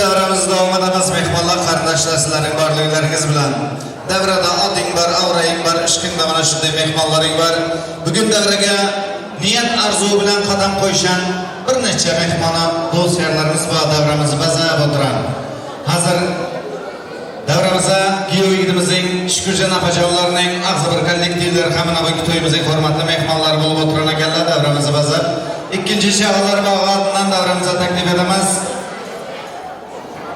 davramızda olmadığımız mehmanlar kardeşler sizlerin varlıklarınız bilen. Devrede adın var, avrayın var, ışkın da bana şunday mehmanların var. Bugün devrege niyet arzu bilen kadam koyuşan bir neçe mehmana dost yerlerimiz var davramızı bazaya oturan. Hazır davramıza giyo yigidimizin şükürcan apacavlarının ağzı bir kollektivler hamına bu toyumuzun hormatlı mehmanlar bulup oturana geldi davramızı bazar. İkinci şahılar bağı adından davramıza teklif edemez.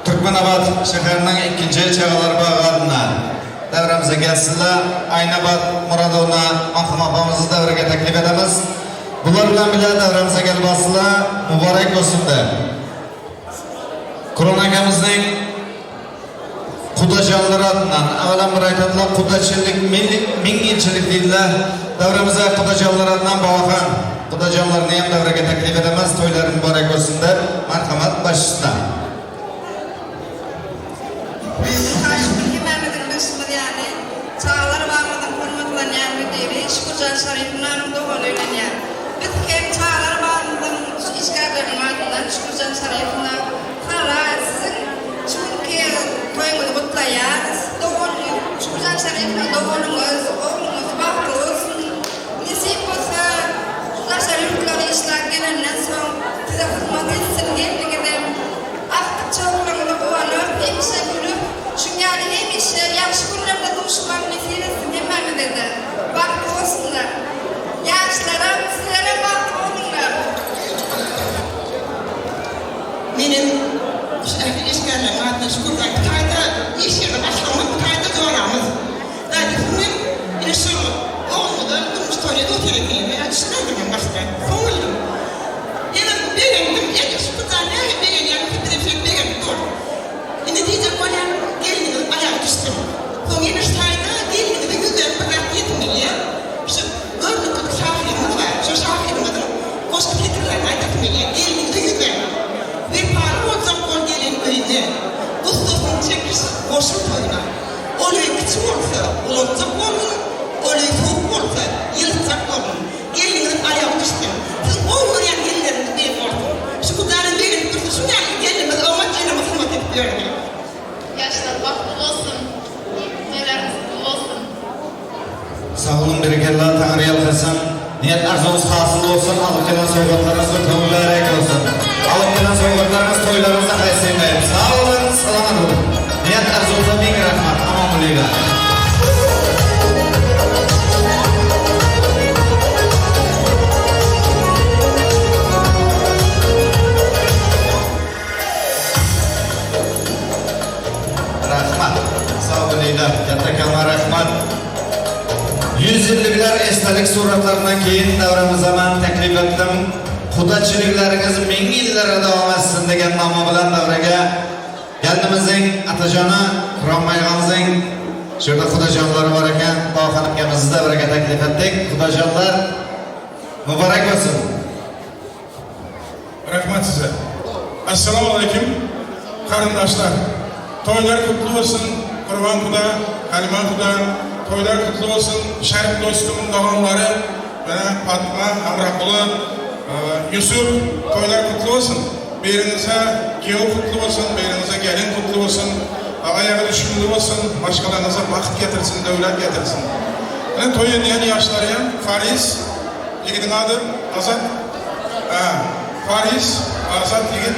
Türkmenabad şehirinin ikinci çağlar bağı adına davramıza gelsinler. Aynabad Muradovna mahkum abamızı devrege teklif edemez. Bunlarla bile davramıza gelip asılar mübarek olsun da. Koronakamızın Kudacanları adından evvela müraytatla kudaçılık, minginçilik değiller. Davramıza kudacanları adından bağıkan kudacanlarını hem devrege teklif edemez. Toyların mübarek olsun da marhamat başına. Çağlar bağladık hürmetlen yani değil, şükürcan şeriflerin doğalıyla yani. Biz hem çağlar bağladık işgallerin ardından şükürcan şerifine hala sizin çünkü toyumuzu kutlayarız. Doğalıyım, şükürcan şerifine doğalımız, oğlumuz, baktığımız, nisip olsa şükürcan şerifleri işler gelenden sonra size hizmet etsin geldiğinde artık çoğunluğunu kovalıp, hemşe gülüp, çünkü yani hemşe yaxşı günlerde düşman meselesini hemen dedi. Baktı olsunlar. Yaşlara, sizlere baktı olsunlar. Benim işgallerim adına şükürler kayda iş yeri başlamak kayda doğramız. Yani benim inşallah olmadı. Durmuş toyda otelekeyim veya düşünemedim başka. Soğuydum. Yani beğendim. Yani şükürler ne beğendim. Bir dur. Şimdi diyecek bana gelinin ayağı düştüm. Son yeni sayda gelinin de güzel bırak yetmeye. Şu örneklik şahidimiz var. Şu şahidimizin koşku fikirlerini ayetmeye. Gelinin de güzel. Bir para olacak o gelin öyle. Dostosunu çekirse koşun toyuna. Olay küçük olsa olacak olun. Olay soğuk olsa yılacak olun. Gelinin ayağı düştüm. Siz olmayan gelinleriniz bir olsun. Şu kudarın benim durdu. Şu yani gelinimiz ama gelimiz hizmet ediyor. Yaşlar baklı olsun. Neleriniz kutlu olsun. Sağ olun bereketle Tanrı yalkasın. Niyet arzumuz hasıl olsun. Alıp gelen soygunlarınız ve tövbelerek olsun. Alıp gelen soygunlarınız toylarınızda haysiyemeyin. Sağ olun, selamat olun. Niyet arzumuza bin rahmat. Amamuleyla. Rahmat. Sağ olun Leyla. Yattakalma rahmat. 100 yıllıklar esnalik suratlarından keyin davramıza ben teklif ettim. Kudaçılıklarınız 1000 yıllara devam etsin degen namı bilen davraga geldimizin atacana Kur'an-Maygamızın şurada kudacanları var eken Bağkanıp gemimizi davraga teklif ettik. Kudacanlar mübarek olsun. Rahmat size. Assalamu aleyküm. Karındaşlar. Toylar kutlu olsun. Kurban Kuda, Halima Kuda. Toylar kutlu olsun. Şerif dostumun doğanları. Fatma, Amrakulu, Yusuf. Toylar kutlu olsun. Birinize giyo kutlu olsun. Birinize gelin kutlu olsun. Ayağı düşkünlü olsun. Başkalarınıza vakit getirsin, devlet getirsin. Yani toy ediyen yaşlarıya Fariz. Yigidin adı Azat. Fariz, Azat Yigit.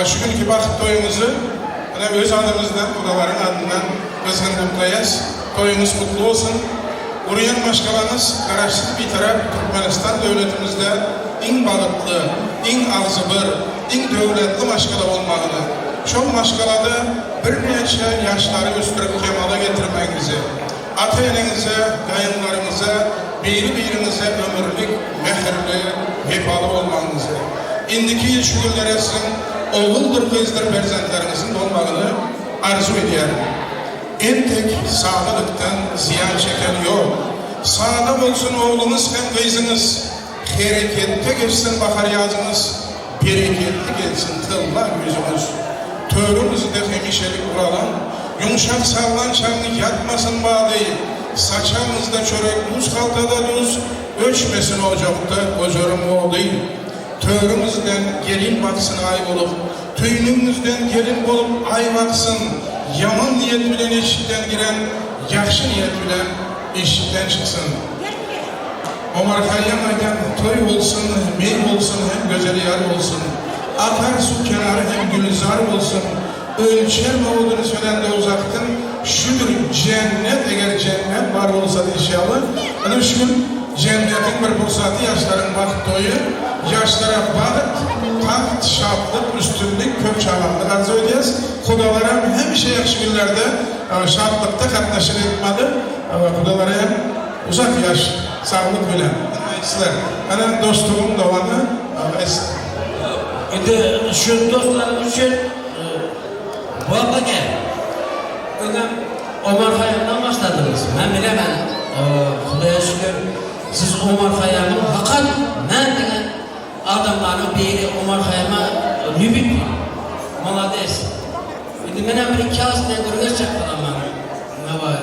Şu günkü bakıp toyumuzu öz adımızdan, kudaların adından kızgın kutlayız. Toyumuz kutlu olsun. Uruyan başkalarınız karışık bir taraf Türkmenistan devletimizde en balıklı, en ağzıbır, en devletli maşkala olmalıdır. Çok maşkalada bir neçe yaşları üstürüp kemala getirmenizi, ata-enenize, kayınlarınıza, birinize ömürlük, mehirli, vefalı olmanızı, indiki ilişkiler etsin, oğuldur, kızdır, berzentlerinizin olmağını arzu ediyorum. En tek sağlıktan ziyan çeken yok. Sağlık olsun oğlunuz hem kızınız. Harekette geçsin bakar yazınız. Bereketli gelsin tıllar yüzünüz. Törümüzü de hemişelik vuralım. Yumuşak sallan çamlık yatmasın bağlayı. Saçağımızda çörek, buz kaltada duz. Ölçmesin ocakta, ocağım o değil. Töörüňizden gelin baksın ay bolup, tüýnüňizden gelin bolup ay baksın, yaman niyet bilen eşikden giren, ýaxşy niyet bilen eşikden çıksın. Omar Hayyam aydan toy olsun, mey olsun, hem gözel ýar olsun. Akar su kenarı hem gülzar olsun. Ölçer mavudunu söylende uzaktın. Şudur cennet, eğer cennet var olsa da inşallah. Ana şu gün cennetin bir fırsatı yaşların vakit toyu. Yaşlara vakit, taht, şartlık, üstünlük, kök çağlamlık arzu edeceğiz. Kudalara hem şey yakşı günlerde şartlıkta katlaşır etmeli. Kudalara hem uzak yaş, sağlık bilen. Sizler, ana dostumun davanı şu dostlarım için valla gel. Önem Omar Hayyam'dan başladınız. Ben bilemem. Kudaya şükür siz Omar Hayyam'ın fakat ben de adamların biri Omar Hayyam'a nübit malades. Şimdi benim bir kağıtla görüyor çaktılar bana. Ne var?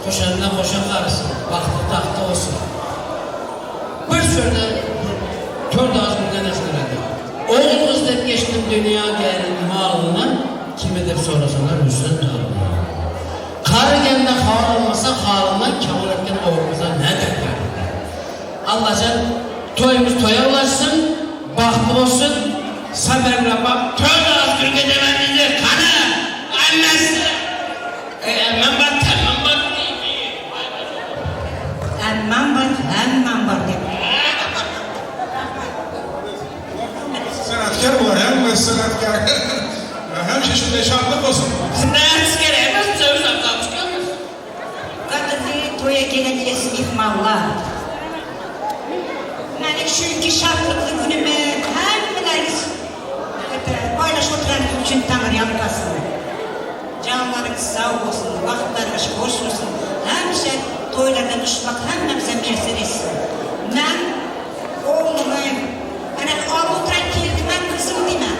Koşandan koşan karısın. Baktı tahtı olsun. Bir sürü Törde az bir tane söyledi. Oğlumuz deyip geçtim dünya gelin malına, kim edip sorasınlar üstüne tarım. Karı geldi hal olmasa halından, kamul etken oğlumuza ne derler? Allah can toyumuz toya ulaşsın, bahtı olsun, sabır Rabbim, Törde az bir gecememizdir, kanı, annesi. Emmem var, temmem var. Emmem var deyip. Sanatkar bular, hem sanatkar. Hem şişinde şanlık olsun. Sınavız gereğimiz, sözler kapışıyoruz. Kadını toya gelen eski ihmallar. Yani şu iki şartlıklı günümü hemmeleriz paylaş oturanlık için Tanrı yapmasın. Canlarınız sağ olsun, vakitleriniz hoş olsun. Hemşe toylardan düşmek hemmemize merser etsin. Ben oğlumu hani oturan kilidi ben kızım demem.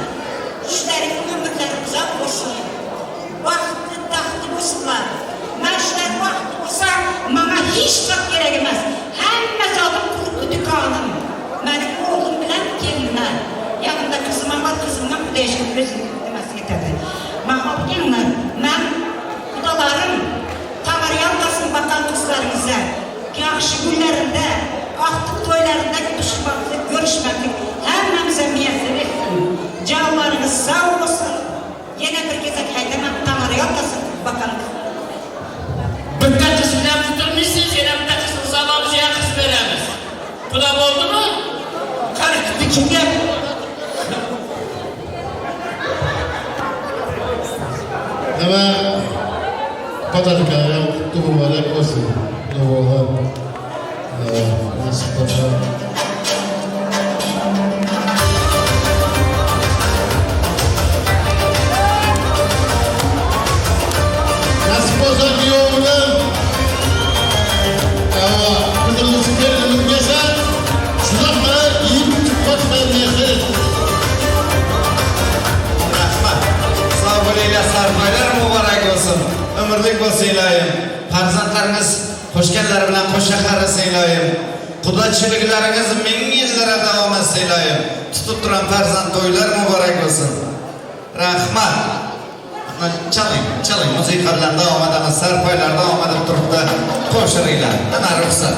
Şunları ömürleri uzak olsun. Vakti tahtı olsunlar. Ben şunları vakti olsa bana hiç çok gerekmez. Hemmesi adım kuruklu dükkanım. Benim oğlum bilen gelinler. Yanımda kızıma var, kızımdan bu değişik özüm demesi yeterli. Mahal gelinler, ben kudalarım, Tanrı yalgasın bakan kızlarınıza. Yakşı günlerinde, ahtık toylarında düşmaklık, görüşmeklik hemmemize müyesser etsin. Canlarınız sağ olsun. Yine bir kez kaydemem Tanrı yalgasın bakan kızlar. Birkaç kısımdan tutulmuşsunuz, yine birkaç kısım zamanımızı yakıs veremiz. Bu da oldu mu? Karık dikim gel. Hemen Patarkaya kutlu mübarek olsun. Doğular. Nasip olsa. Nasip olsa diyorum. Bizim müziklerimiz geçer. Şunlar iyi tutmak ben yeter. Rahmat. Sabırıyla sarfaylar mübarek olsun. Ömürlük olsun ilayim. Farzatlarınız hoşgeller bilen koşakarız ilayim. Kudaçılıklarınız min yıllara devam etsin ilayim. Tutup duran farzat toylar mübarek olsun. Rahmat. Çalın. Müzikarlar devam edemez. Sarfaylar devam edip durup da koşarıyla. Ana ruhsat.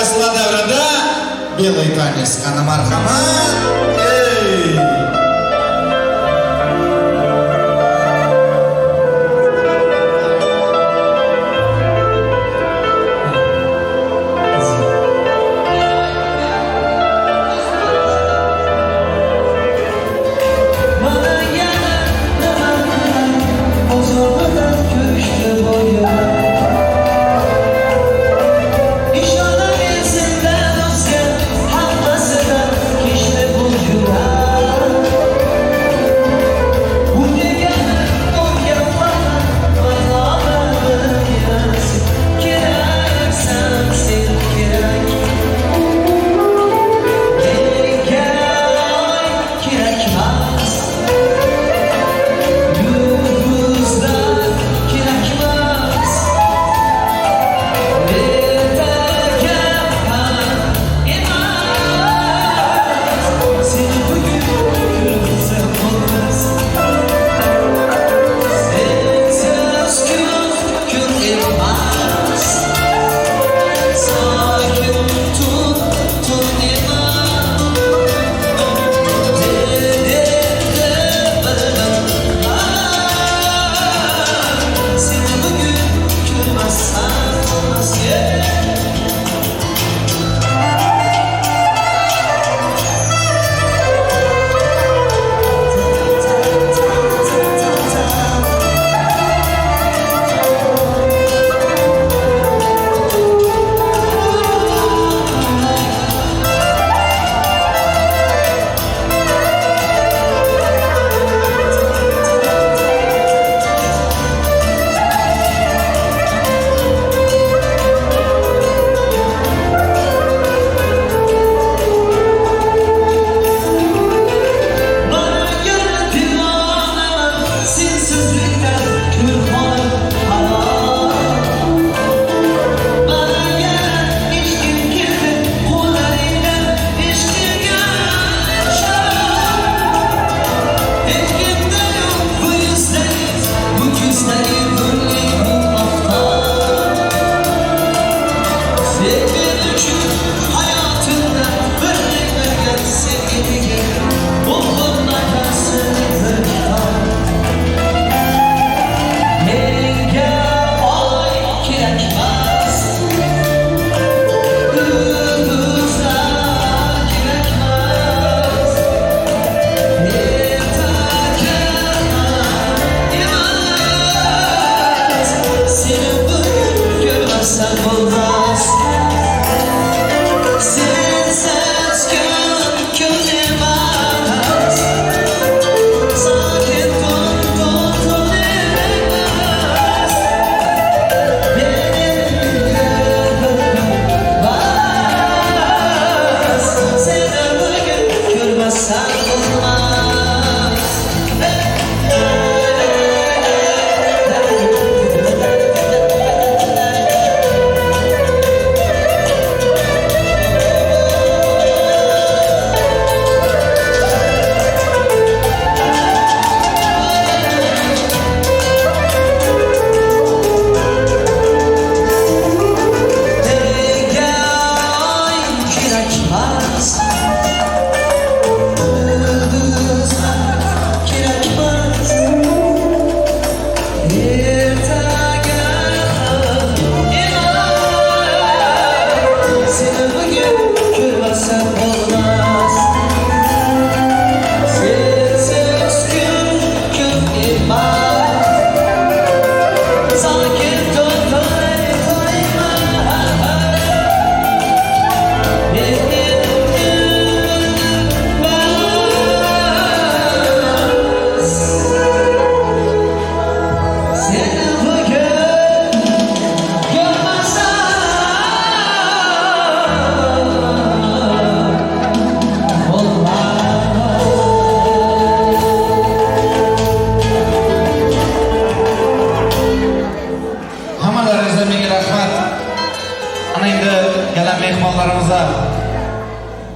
koşasılar devrede Белый танец, ana marhamat. Ey!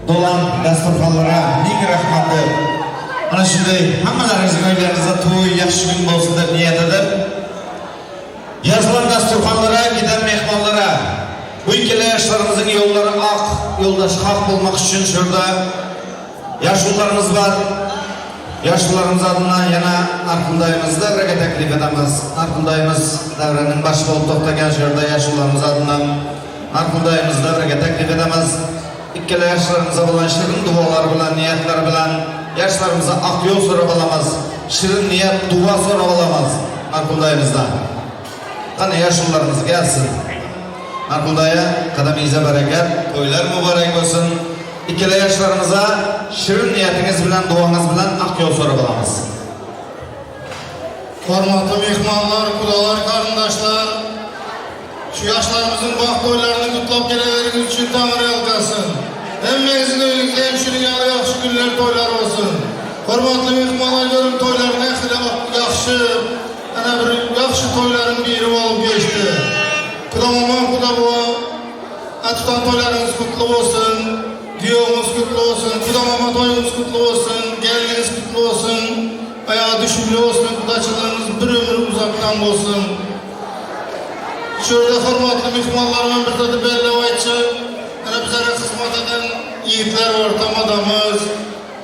dolan dasturxonlara ming rahmatli. Ana shunday hammalaringizning uylaringizda to'y yaxshi kun bo'lsin deb niyat edib, yozgan dasturxonlara, gidan mehmonlara, bu ikkala yoshlarimizning yo'llari yoldaş, hak bulmak için şurada yaşlılarımız var. Yaşlılarımız adına yana Narkundayımız devrege teklif edemiz. Narkundayımız devrenin başı olup toktagen şurada yaşlılarımız adına Narkundayımız devrege teklif edemez. İkkele yaşlarımıza olan şirin dualar bilen, niyetler bilen yaşlarımıza ak yol sorup alamaz. Şirin niyet, dua sorup alamaz Narkundayımızdan. Hani yaşlılarımız gelsin. Narkundaya kademize bereket, toylar mübarek olsun. İkili yaşlarımıza şirin niyetiniz bilen, duanız bilen ak yol sorup alamaz. Hormatlı mehmanlar, kudalar, karındaşlar, şu yaşlarımızın bak toylarını kutlap geleleriniz için Tanrı yalgasın. Hemmenizin önünüzde hemşirin yalı yaxşı günler toylar olsun. Hormatlı mehmanlar görün toyların ehli yaxşı, ana bir yaxşı toyların biri olup geçti. Kudamama kudabuğa, tutan toylarınız kutlu olsun. Diyomuz kutlu olsun, kudamama toyumuz kutlu olsun, geliniz kutlu olsun, ayağı düşümlü olsun, kudaçılarınız bir ömür uzaktan olsun. Şurada hormatlı mihmanlarımın bir tadı belli aytçı, yani bizlere hizmet eden yiğitler var, tam adamız,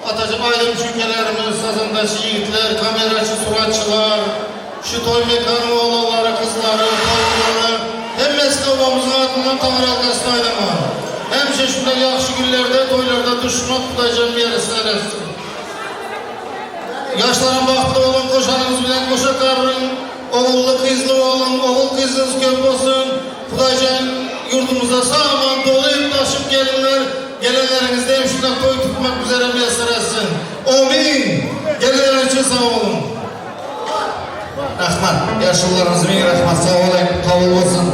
atacak aydın şükelerimiz, sazındaşı yiğitler, kameraçı, suratçılar, şu toy mekanı oğlanları, kızları, toyları, hem meski babamızın adından Tanrı halkasına aydama. Hemşe şunda yaxşı günlerde, toylarda düşman tutacağım yeri seyretsin. Yaşların baktığı olun, koşanınız bilen koşa karırın, oğullu kızlı olun, oğul kızınız köp olsun. Tutacağım yurdumuza sağman dolayıp taşıp gelinler, gelenlerinizde hem şunda toy tutmak üzere mesir etsin. Amin. Gelenler için sağ olun. Rahmat, yaşlılarımız bin rahmat, sağ olun, kabul olsun.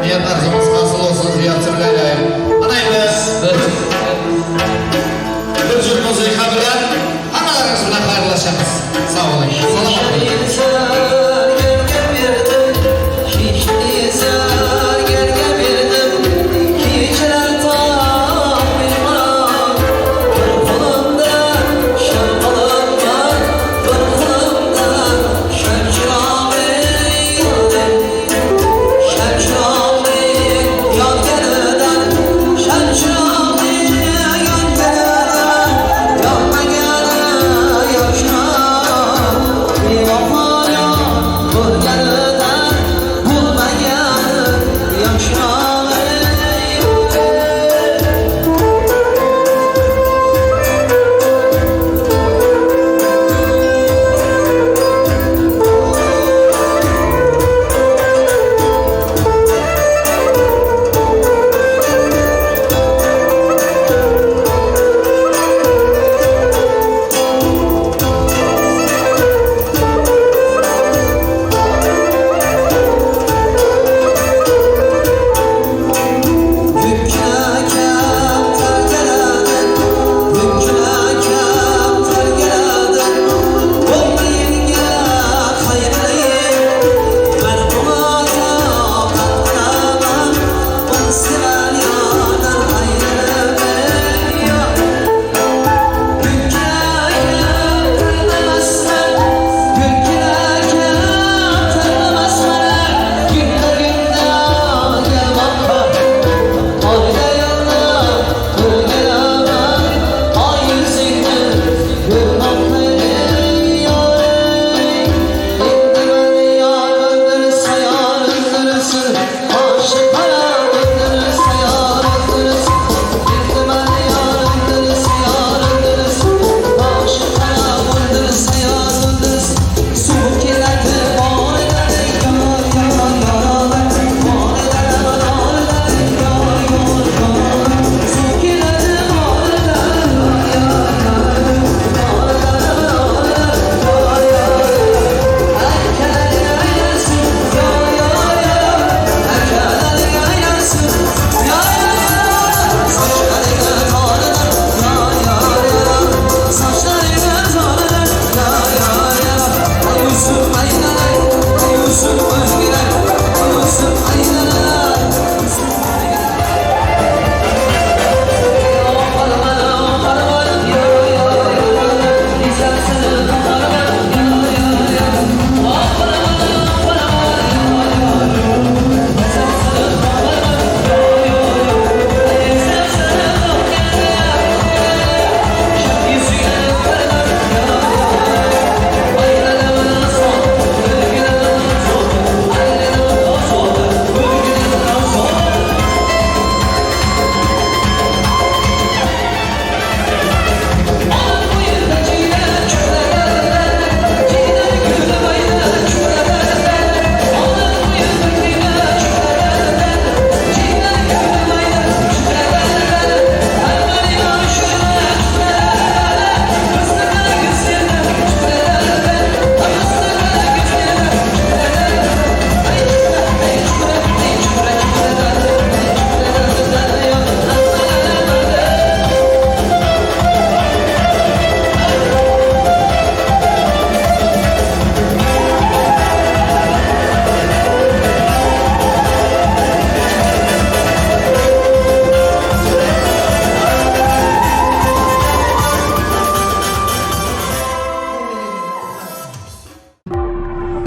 Niyet arzumuz hasıl olsun, ziyartı bileyleyim. Anayımız, bir cür müzik bilen, analarımızla paylaşacağız. Sağ olun, salamat olun.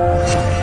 Thank